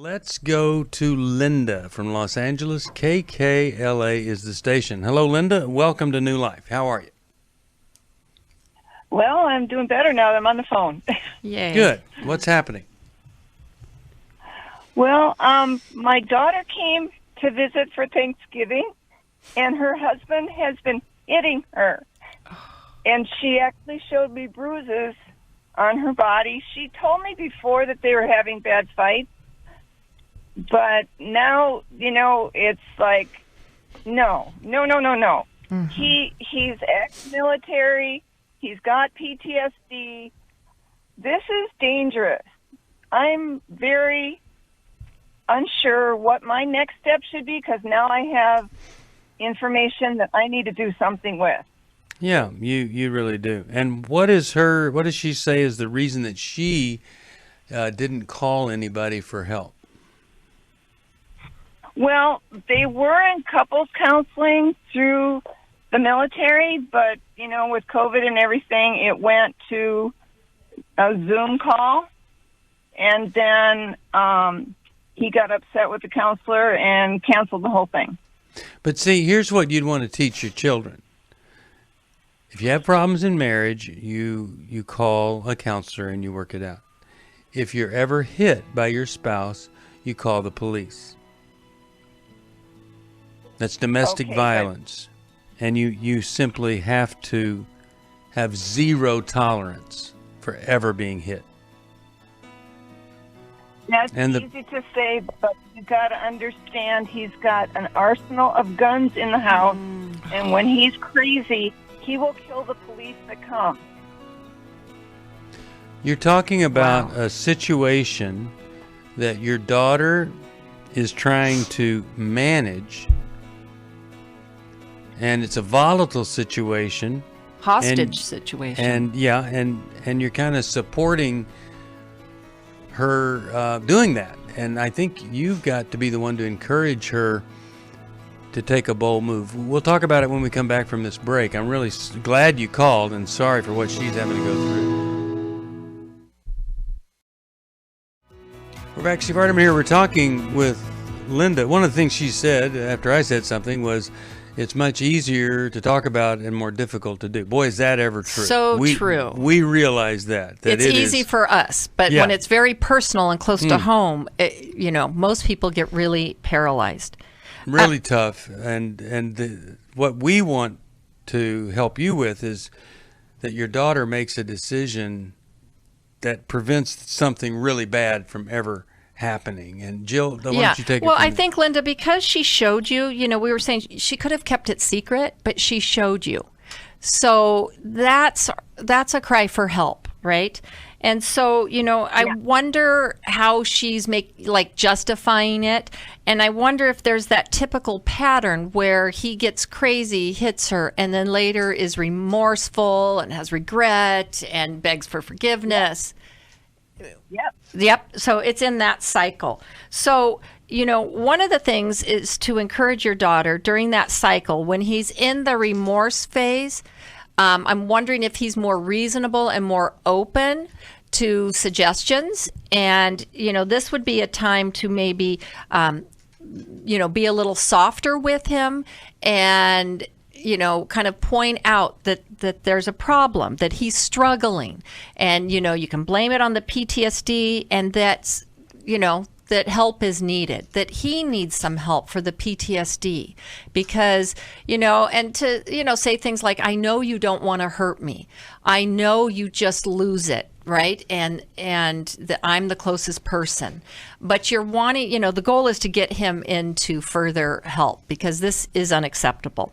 Let's go to Linda from Los Angeles. KKLA is the station. Hello, Linda. Welcome to New Life. How are you? Well, I'm doing better now that I'm on the phone. Yay. Good. What's happening? Well, my daughter came to visit for Thanksgiving, and her husband has been hitting her. And she actually showed me bruises on her body. She told me before that they were having bad fights, but now, it's like, no. Mm-hmm. He's ex-military. He's got PTSD. This is dangerous. I'm very unsure what my next step should be because now I have information that I need to do something with. Yeah, you really do. And what does she say is the reason that she didn't call anybody for help? Well, they were in couples counseling through the military, but, with COVID and everything, it went to a Zoom call. And then he got upset with the counselor and canceled the whole thing. But see, here's what you'd want to teach your children. If you have problems in marriage, you call a counselor and you work it out. If you're ever hit by your spouse, you call the police. That's domestic violence. And you simply have to have zero tolerance for ever being hit. That's easy to say, but you got to understand he's got an arsenal of guns in the house, and when he's crazy, he will kill the police that come. You're talking about a situation that your daughter is trying to manage, and it's a volatile situation. Hostage situation. And you're kind of supporting her doing that. And I think you've got to be the one to encourage her to take a bold move. We'll talk about it when we come back from this break. I'm really glad you called and sorry for what she's having to go through. We're back. Steve Arterman here. We're talking with Linda. One of the things she said after I said something was, it's much easier to talk about and more difficult to do. Boy, is that ever true. So true. We realize that it's easy for us, but when it's very personal and close to home, most people get really paralyzed. Really tough. And what we want to help you with is that your daughter makes a decision that prevents something really bad from ever happening. And Jill, why don't you take it? Well, I think, Linda, because she showed you, we were saying she could have kept it secret, but she showed you. So that's a cry for help, right? And so, I wonder how she's justifying it. And I wonder if there's that typical pattern where he gets crazy, hits her, and then later is remorseful and has regret and begs for forgiveness. Yep. So it's in that cycle. So, one of the things is to encourage your daughter during that cycle, when he's in the remorse phase, I'm wondering if he's more reasonable and more open to suggestions. And, this would be a time to maybe, be a little softer with him and, kind of point out that there's a problem, that he's struggling. And, you can blame it on the PTSD and that's, that help is needed, that he needs some help for the PTSD because, and to, say things like, I know you don't want to hurt me. I know you just lose it. Right. And that I'm the closest person, but you're wanting, the goal is to get him into further help because this is unacceptable.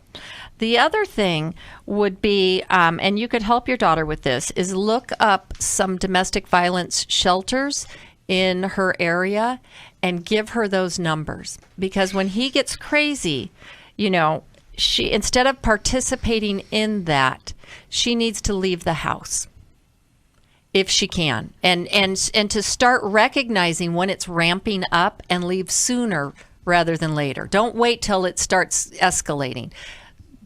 The other thing would be, and you could help your daughter with this, is look up some domestic violence shelters in her area and give her those numbers. Because when he gets crazy, she, instead of participating in that, she needs to leave the house if she can, and to start recognizing when it's ramping up and leave sooner rather than later. Don't wait till it starts escalating.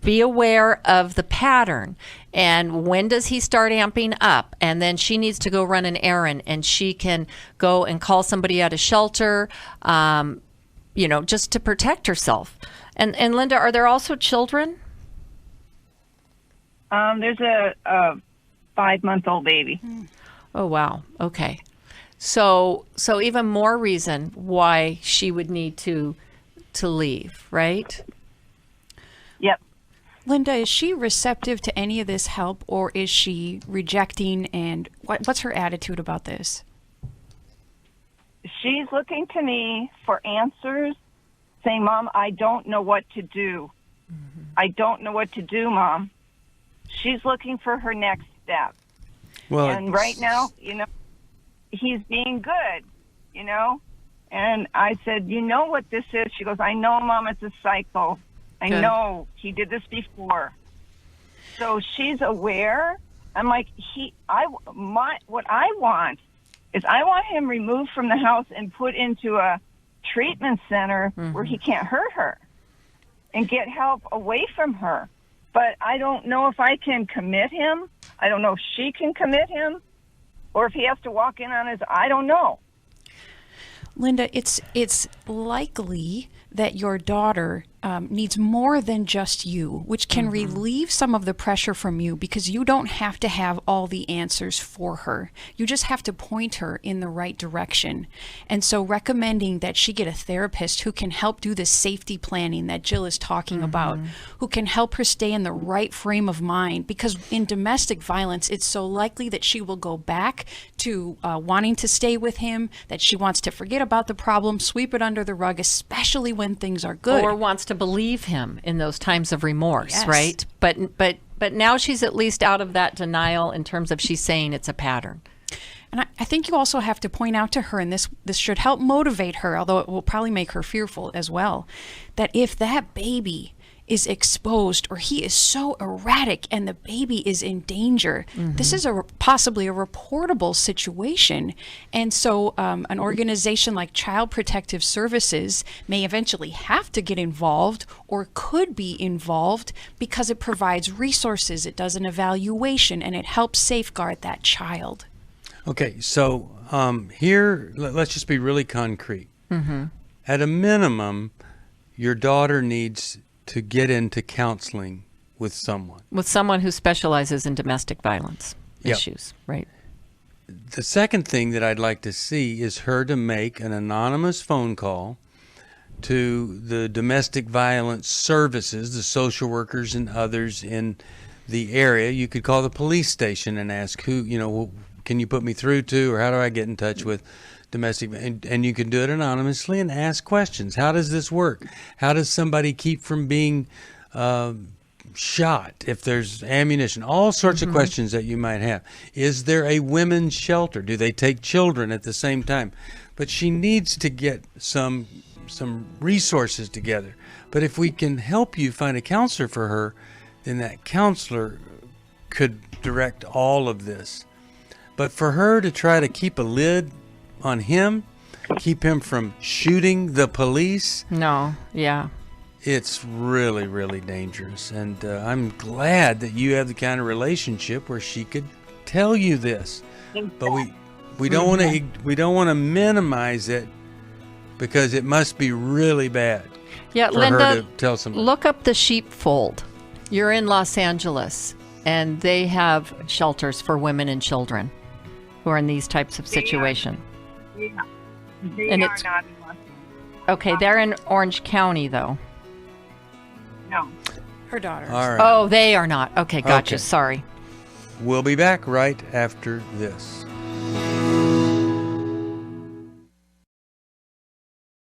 be aware of the pattern. And when does he start amping up? And then she needs to go run an errand, and she can go and call somebody at a shelter, just to protect herself. And Linda, are there also children? There's a 5-month-old baby. Oh, wow. Okay. So even more reason why she would need to leave, right? Yep. Linda, is she receptive to any of this help, or is she rejecting, and what's her attitude about this? She's looking to me for answers, saying, Mom, I don't know what to do. I don't know what to do, Mom. She's looking for her next step. Well, and right now, he's being good, And I said, you know what this is? She goes, I know, Mom, it's a cycle. I Good. know he did this before. So she's aware. I'm like, what I want is I want him removed from the house and put into a treatment center where he can't hurt her and get help away from her. But I don't know if I can commit him. I don't know if she can commit him, or if he has to walk in on his, I don't know. Linda, it's likely that your daughter needs more than just you, which can relieve some of the pressure from you, because you don't have to have all the answers for her. You just have to point her in the right direction. And so recommending that she get a therapist who can help do the safety planning that Jill is talking about, who can help her stay in the right frame of mind, because in domestic violence, it's so likely that she will go back to wanting to stay with him, that she wants to forget about the problem, sweep it under the rug, especially when things are good. Or wants to believe him in those times of remorse, Yes. right? But now she's at least out of that denial in terms of she's saying it's a pattern. And I think you also have to point out to her, and this should help motivate her, although it will probably make her fearful as well, that if that baby is exposed, or he is so erratic and the baby is in danger, this is possibly a reportable situation. And so an organization like Child Protective Services may eventually have to get involved, or could be involved, because it provides resources, it does an evaluation, and it helps safeguard that child. Okay, so here, let's just be really concrete. At a minimum, your daughter needs to get into counseling with someone. With someone who specializes in domestic violence Yep. issues, right? The second thing that I'd like to see is her to make an anonymous phone call to the domestic violence services, the social workers and others in the area. You could call the police station and ask who, can you put me through to, or how do I get in touch with domestic, and you can do it anonymously and ask questions. How does this work? How does somebody keep from being shot if there's ammunition? All sorts of questions that you might have. Is there a women's shelter? Do they take children at the same time? But she needs to get some resources together. But if we can help you find a counselor for her, then that counselor could direct all of this. But for her to try to keep a lid on him, keep him from shooting the police, No, yeah. it's really, really dangerous. And I'm glad that you have the kind of relationship where she could tell you this. But we don't want to minimize it, because it must be really bad Yeah, for Linda, her to tell somebody. look up the Sheepfold. You're in Los Angeles, and they have shelters for women and children who are in these types of situations. Yeah. They And are it's- not in Los Okay, they're in Orange County, though. No. Her daughter. All right. Oh, they are not. Okay, gotcha. Okay. Sorry. We'll be back right after this.